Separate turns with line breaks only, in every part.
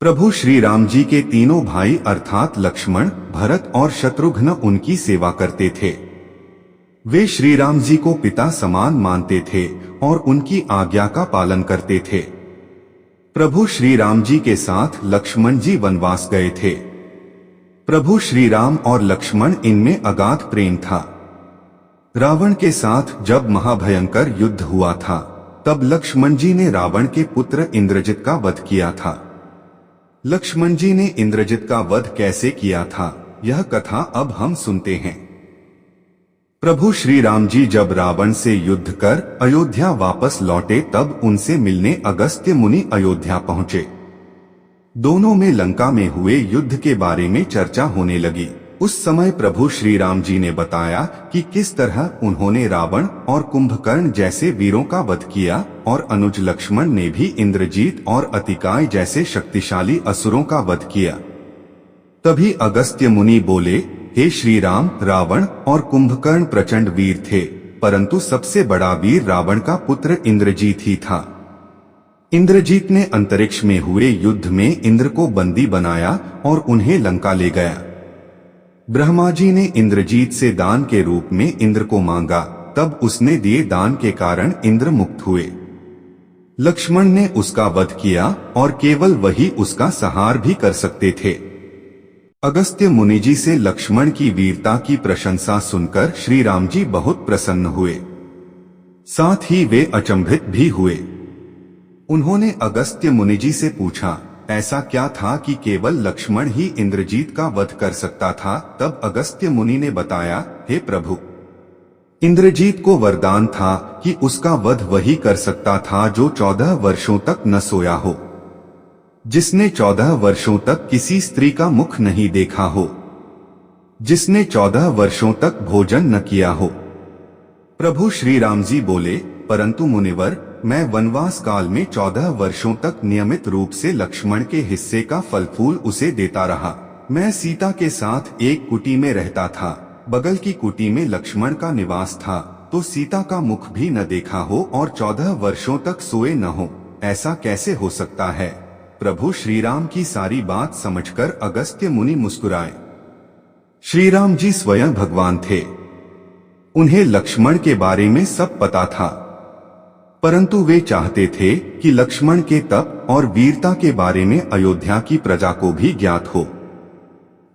प्रभु श्री राम जी के तीनों भाई अर्थात लक्ष्मण, भरत और शत्रुघ्न उनकी सेवा करते थे। वे श्री राम जी को पिता समान मानते थे और उनकी आज्ञा का पालन करते थे। प्रभु श्री राम जी के साथ लक्ष्मण जी वनवास गए थे। प्रभु श्री राम और लक्ष्मण इनमें अगाध प्रेम था। रावण के साथ जब महाभयंकर युद्ध हुआ था, तब लक्ष्मण जी ने रावण के पुत्र इंद्रजित का वध किया था। लक्ष्मण जी ने इंद्रजित का वध कैसे किया था, यह कथा अब हम सुनते हैं। प्रभु श्री राम जी जब रावण से युद्ध कर अयोध्या वापस लौटे, तब उनसे मिलने अगस्त्य मुनि अयोध्या पहुंचे। दोनों में लंका में हुए युद्ध के बारे में चर्चा होने लगी। उस समय प्रभु श्री राम जी ने बताया कि किस तरह उन्होंने रावण और कुंभकर्ण जैसे वीरों का वध किया और अनुज लक्ष्मण ने भी इंद्रजीत और अतिकाय जैसे शक्तिशाली असुरों का वध किया। तभी अगस्त्य मुनि बोले, हे श्री राम, रावण और कुंभकर्ण प्रचंड वीर थे, परंतु सबसे बड़ा वीर रावण का पुत्र इंद्रजीत ही था। इंद्रजीत ने अंतरिक्ष में हुए युद्ध में इंद्र को बंदी बनाया और उन्हें लंका ले गया। ब्रह्मा जी ने इंद्रजीत से दान के रूप में इंद्र को मांगा, तब उसने दिए दान के कारण इंद्र मुक्त हुए। लक्ष्मण ने उसका वध किया और केवल वही उसका संहार भी कर सकते थे। अगस्त्य मुनि जी से लक्ष्मण की वीरता की प्रशंसा सुनकर श्री राम जी बहुत प्रसन्न हुए। साथ ही वे अचंभित भी हुए। उन्होंने अगस्त्य मुनि जी से पूछा, ऐसा क्या था कि केवल लक्ष्मण ही इंद्रजीत का वध कर सकता था? तब अगस्त्य मुनि ने बताया, हे प्रभु, इंद्रजीत को वरदान था कि उसका वध वही कर सकता था जो 14 वर्षों तक न सोया हो, जिसने 14 वर्षों तक किसी स्त्री का मुख नहीं देखा हो, जिसने 14 वर्षों तक भोजन न किया हो। प्रभु श्री राम जी बोले, परंतु मुनिवर, मैं वनवास काल में 14 वर्षों तक नियमित रूप से लक्ष्मण के हिस्से का फल फूल उसे देता रहा। मैं सीता के साथ एक कुटी में रहता था। बगल की कुटी में लक्ष्मण का निवास था, तो सीता का मुख भी न देखा हो और 14 वर्षों तक सोए न हो, ऐसा कैसे हो सकता है? प्रभु श्री राम की सारी बात समझकर अगस्त्य मुनि मुस्कुराए। श्री राम जी स्वयं भगवान थे। उन्हें लक्ष्मण के बारे में सब पता था, परंतु वे चाहते थे कि लक्ष्मण के तप और वीरता के बारे में अयोध्या की प्रजा को भी ज्ञात हो।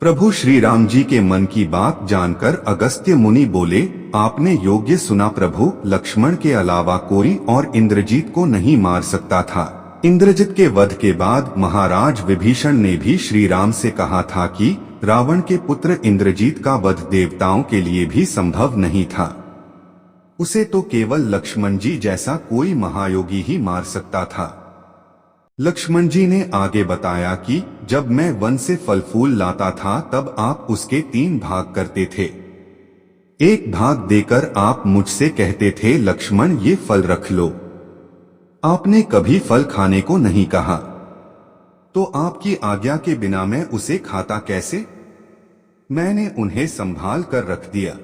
प्रभु श्री राम जी के मन की बात जानकर अगस्त्य मुनि बोले, आपने योग्य सुना प्रभु, लक्ष्मण के अलावा कोई और इंद्रजीत को नहीं मार सकता था। इंद्रजित के वध के बाद महाराज विभीषण ने भी श्री राम से कहा था कि रावण के पुत्र इंद्रजीत का वध देवताओं के लिए भी संभव नहीं था। उसे तो केवल लक्ष्मण जी जैसा कोई महायोगी ही मार सकता था। लक्ष्मण जी ने आगे बताया कि जब मैं वन से फल फूल लाता था, तब आप उसके 3 भाग करते थे। एक भाग देकर आप मुझसे कहते थे, लक्ष्मण ये फल रख लो। आपने कभी फल खाने को नहीं कहा, तो आपकी आज्ञा के बिना मैं उसे खाता कैसे? मैंने उन्हें संभाल कर रख दिया।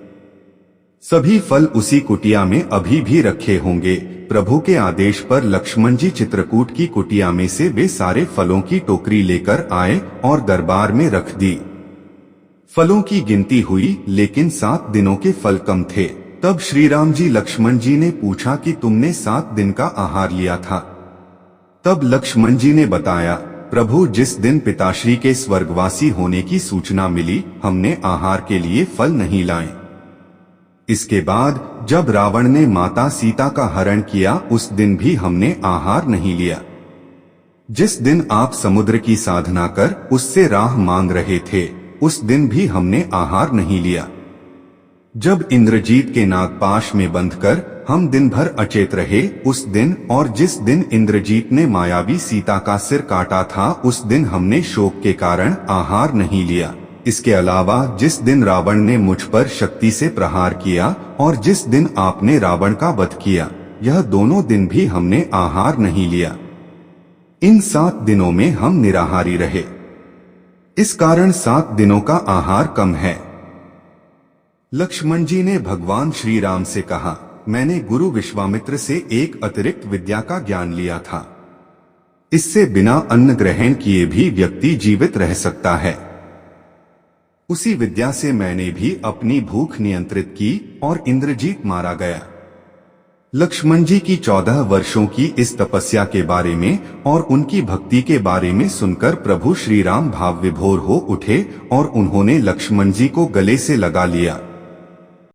सभी फल उसी कुटिया में अभी भी रखे होंगे। प्रभु के आदेश पर लक्ष्मण जी चित्रकूट की कुटिया में से वे सारे फलों की टोकरी लेकर आए और दरबार में रख दी। फलों की गिनती हुई, लेकिन 7 दिनों के फल कम थे। तब श्री राम जी लक्ष्मण जी ने पूछा कि तुमने 7 दिन का आहार लिया था? तब लक्ष्मण जी ने बताया, प्रभु, जिस दिन पिताश्री के स्वर्गवासी होने की सूचना मिली, हमने आहार के लिए फल नहीं लाए। इसके बाद जब रावण ने माता सीता का हरण किया, उस दिन भी हमने आहार नहीं लिया। जिस दिन आप समुद्र की साधना कर उससे राह मांग रहे थे, उस दिन भी हमने आहार नहीं लिया। जब इंद्रजीत के नागपाश में बंधकर हम दिन भर अचेत रहे, उस दिन, और जिस दिन इंद्रजीत ने मायावी सीता का सिर काटा था, उस दिन हमने शोक के कारण आहार नहीं लिया। इसके अलावा जिस दिन रावण ने मुझ पर शक्ति से प्रहार किया और जिस दिन आपने रावण का वध किया, यह दोनों दिन भी हमने आहार नहीं लिया। इन 7 दिनों में हम निराहारी रहे। इस कारण 7 दिनों का आहार कम है। लक्ष्मण जी ने भगवान श्री राम से कहा, मैंने गुरु विश्वामित्र से एक अतिरिक्त विद्या का ज्ञान लिया था। इससे बिना अन्न ग्रहण किए भी व्यक्ति जीवित रह सकता है। उसी विद्या से मैंने भी अपनी भूख नियंत्रित की और इंद्रजीत मारा गया। लक्ष्मण जी की 14 वर्षों की इस तपस्या के बारे में और उनकी भक्ति के बारे में सुनकर प्रभु श्री राम भाव विभोर हो उठे और उन्होंने लक्ष्मण जी को गले से लगा लिया।